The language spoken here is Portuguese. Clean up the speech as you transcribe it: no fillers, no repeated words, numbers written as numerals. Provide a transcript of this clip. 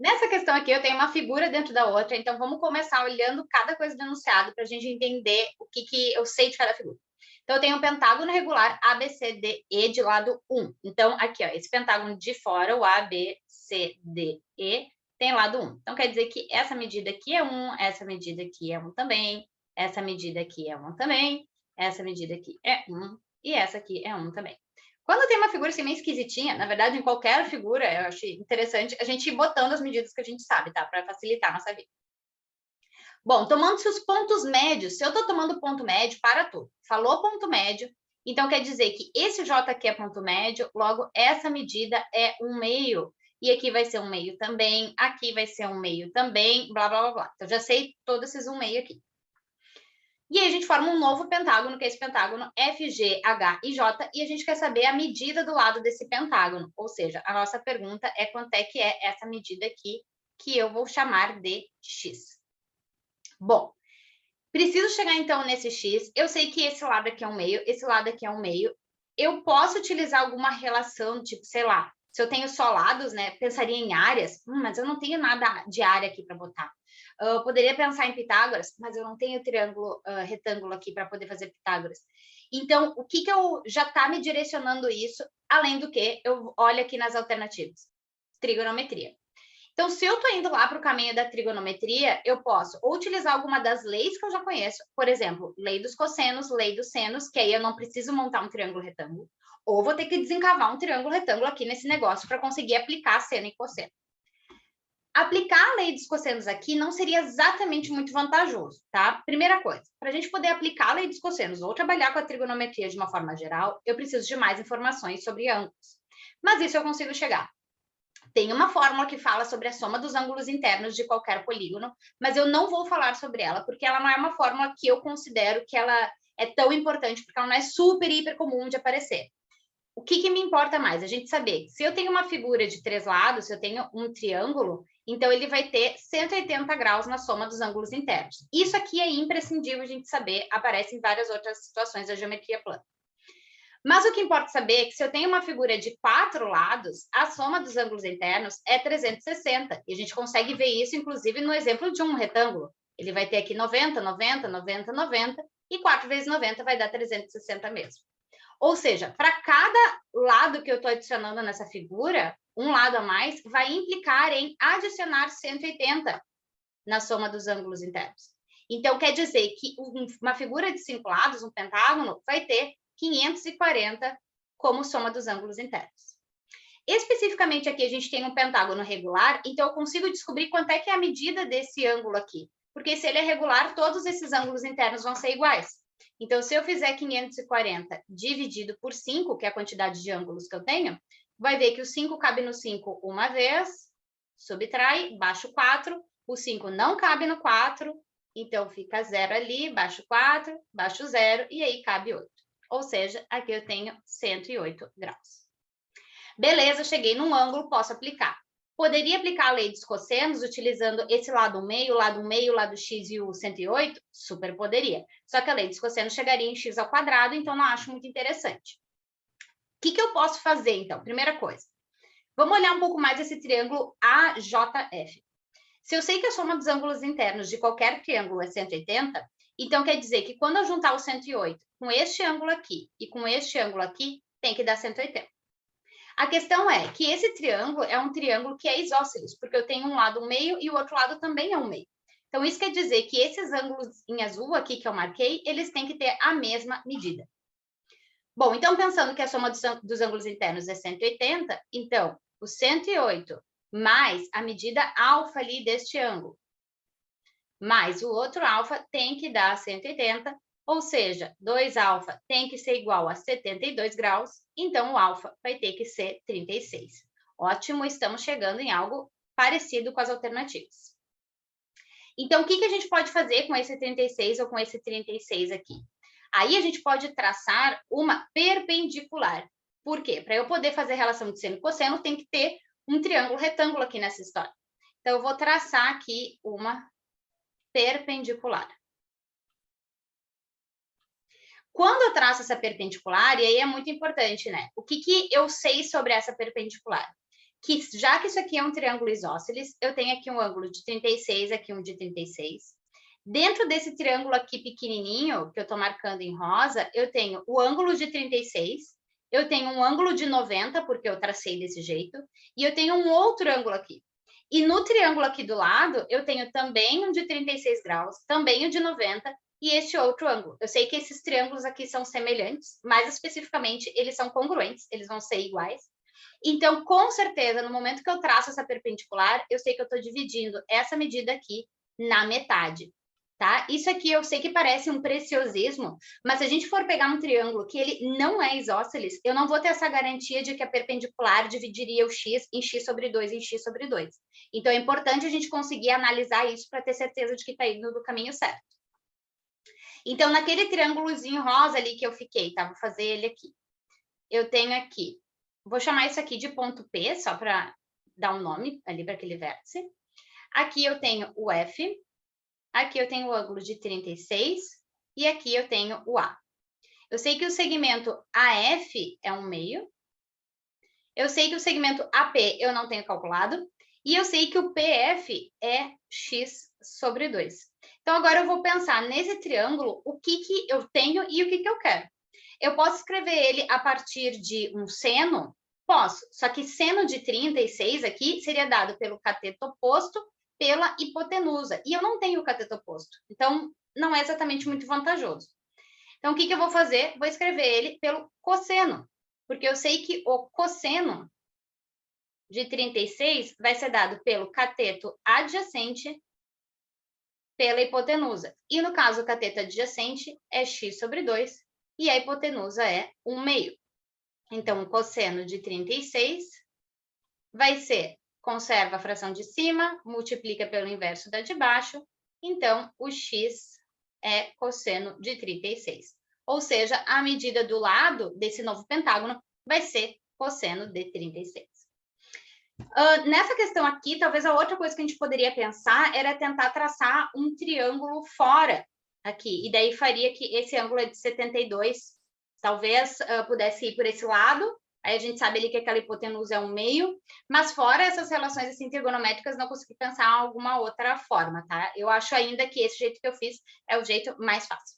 Nessa questão aqui, eu tenho uma figura dentro da outra, então vamos começar olhando cada coisa do enunciado para a gente entender o que eu sei de cada figura. Então, eu tenho um pentágono regular ABCDE de lado 1. Então, aqui, ó, esse pentágono de fora, o ABCDE, tem lado 1. Então, quer dizer que essa medida aqui é 1, essa medida aqui é 1 também, essa medida aqui é 1 também, essa medida aqui é 1 e essa aqui é 1 também. Quando tem uma figura assim meio esquisitinha, na verdade, em qualquer figura, eu acho interessante a gente ir botando as medidas que a gente sabe, tá? Para facilitar a nossa vida. Bom, tomando-se os pontos médios, se eu estou tomando ponto médio, para tudo. Falou ponto médio, então quer dizer que esse J aqui é ponto médio, logo essa medida é 1/2. E aqui vai ser 1/2 também, aqui vai ser 1/2 também, blá, blá, blá, blá. Então, já sei todos esses 1/2 aqui. E aí a gente forma um novo pentágono, que é esse pentágono FG, H e J, e a gente quer saber a medida do lado desse pentágono. Ou seja, a nossa pergunta é quanto é que é essa medida aqui, que eu vou chamar de X. Bom, preciso chegar então nesse X. Eu sei que esse lado aqui é 1/2, esse lado aqui é 1/2. Eu posso utilizar alguma relação, tipo, sei lá, se eu tenho só lados, né? Pensaria em áreas, mas eu não tenho nada de área aqui para botar. Eu poderia pensar em Pitágoras, mas eu não tenho triângulo retângulo aqui para poder fazer Pitágoras. Então, o que eu já está me direcionando isso, além do que eu olho aqui nas alternativas? Trigonometria. Então, se eu estou indo lá para o caminho da trigonometria, eu posso ou utilizar alguma das leis que eu já conheço, por exemplo, lei dos cossenos, lei dos senos, que aí eu não preciso montar um triângulo retângulo, ou vou ter que desencavar um triângulo retângulo aqui nesse negócio para conseguir aplicar seno e cosseno. Aplicar a lei dos cossenos aqui não seria exatamente muito vantajoso, tá? Primeira coisa, para a gente poder aplicar a lei dos cossenos ou trabalhar com a trigonometria de uma forma geral, eu preciso de mais informações sobre ângulos. Mas isso eu consigo chegar. Tem uma fórmula que fala sobre a soma dos ângulos internos de qualquer polígono, mas eu não vou falar sobre ela, porque ela não é uma fórmula que eu considero que ela é tão importante, porque ela não é super, hiper comum de aparecer. O que me importa mais? A gente saber, se eu tenho uma figura de 3 lados, se eu tenho um triângulo, então ele vai ter 180 graus na soma dos ângulos internos. Isso aqui é imprescindível a gente saber, aparece em várias outras situações da geometria plana. Mas o que importa saber é que se eu tenho uma figura de 4 lados, a soma dos ângulos internos é 360. E a gente consegue ver isso, inclusive, no exemplo de um retângulo. Ele vai ter aqui 90, 90, 90, 90, e 4 vezes 90 vai dar 360 mesmo. Ou seja, para cada lado que eu estou adicionando nessa figura, um lado a mais vai implicar em adicionar 180 na soma dos ângulos internos. Então, quer dizer que uma figura de 5 lados, um pentágono, vai ter 540 como soma dos ângulos internos. Especificamente aqui, a gente tem um pentágono regular, então eu consigo descobrir quanto é que é a medida desse ângulo aqui. Porque se ele é regular, todos esses ângulos internos vão ser iguais. Então, se eu fizer 540 dividido por 5, que é a quantidade de ângulos que eu tenho, vai ver que o 5 cabe no 5 uma vez, subtrai, baixo 4, o 5 não cabe no 4, então fica 0 ali, baixo 4, baixo 0, e aí cabe 8. Ou seja, aqui eu tenho 108 graus. Beleza, cheguei num ângulo, posso aplicar. Poderia aplicar a lei dos cossenos utilizando esse lado 1/2, lado 1/2, lado x e o 108? Super poderia. Só que a lei dos cossenos chegaria em x ao quadrado, então não acho muito interessante. O que eu posso fazer, então? Primeira coisa, vamos olhar um pouco mais esse triângulo AJF. Se eu sei que a soma dos ângulos internos de qualquer triângulo é 180, então quer dizer que quando eu juntar o 108 com este ângulo aqui e com este ângulo aqui, tem que dar 180. A questão é que esse triângulo é um triângulo que é isósceles, porque eu tenho um lado 1/2 e o outro lado também é 1/2. Então, isso quer dizer que esses ângulos em azul aqui que eu marquei, eles têm que ter a mesma medida. Bom, então, pensando que a soma dos ângulos internos é 180, então, o 108 mais a medida alfa ali deste ângulo, mais o outro alfa tem que dar 180, ou seja, 2α tem que ser igual a 72 graus, então o alfa vai ter que ser 36. Ótimo, estamos chegando em algo parecido com as alternativas. Então, o que a gente pode fazer com esse 36 ou com esse 36 aqui? Aí a gente pode traçar uma perpendicular. Por quê? Para eu poder fazer relação de seno e cosseno, tem que ter um triângulo retângulo aqui nessa história. Então, eu vou traçar aqui uma perpendicular. Quando eu traço essa perpendicular, e aí é muito importante, né? O que eu sei sobre essa perpendicular? que, já que isso aqui é um triângulo isósceles, eu tenho aqui um ângulo de 36, aqui um de 36. Dentro desse triângulo aqui pequenininho, que eu estou marcando em rosa, eu tenho o ângulo de 36, eu tenho um ângulo de 90, porque eu tracei desse jeito, e eu tenho um outro ângulo aqui. E no triângulo aqui do lado, eu tenho também um de 36 graus, também o de 90, e este outro ângulo. Eu sei que esses triângulos aqui são semelhantes, mais especificamente, eles são congruentes, eles vão ser iguais. Então, com certeza, no momento que eu traço essa perpendicular, eu sei que eu estou dividindo essa medida aqui na metade. Tá? Isso aqui eu sei que parece um preciosismo, mas se a gente for pegar um triângulo que ele não é isósceles, eu não vou ter essa garantia de que a perpendicular dividiria o x em x sobre 2 em x sobre 2. Então, é importante a gente conseguir analisar isso para ter certeza de que está indo no caminho certo. Então, naquele triângulozinho rosa ali que eu fiquei, tá? Vou fazer ele aqui. Eu tenho aqui, vou chamar isso aqui de ponto P, só para dar um nome ali para aquele vértice. Aqui eu tenho o F, aqui eu tenho o ângulo de 36 e aqui eu tenho o A. Eu sei que o segmento AF é 1/2. Eu sei que o segmento AP eu não tenho calculado. E eu sei que o PF é x sobre 2. Então, agora eu vou pensar nesse triângulo, o que eu tenho e o que eu quero. Eu posso escrever ele a partir de um seno? Posso, só que seno de 36 aqui seria dado pelo cateto oposto pela hipotenusa. E eu não tenho o cateto oposto, então não é exatamente muito vantajoso. Então, o que eu vou fazer? Vou escrever ele pelo cosseno, porque eu sei que o cosseno de 36 vai ser dado pelo cateto adjacente pela hipotenusa. E no caso, o cateto adjacente é x sobre 2 e a hipotenusa é 1/2. Então, o cosseno de 36 vai ser, conserva a fração de cima, multiplica pelo inverso da de baixo, então o x é cosseno de 36. Ou seja, a medida do lado desse novo pentágono vai ser cosseno de 36. Nessa questão aqui, talvez a outra coisa que a gente poderia pensar era tentar traçar um triângulo fora aqui, e daí faria que esse ângulo é de 72, talvez pudesse ir por esse lado, aí a gente sabe ali que aquela hipotenusa é 1/2, mas fora essas relações assim, trigonométricas, não consegui pensar alguma outra forma, tá? Eu acho ainda que esse jeito que eu fiz é o jeito mais fácil.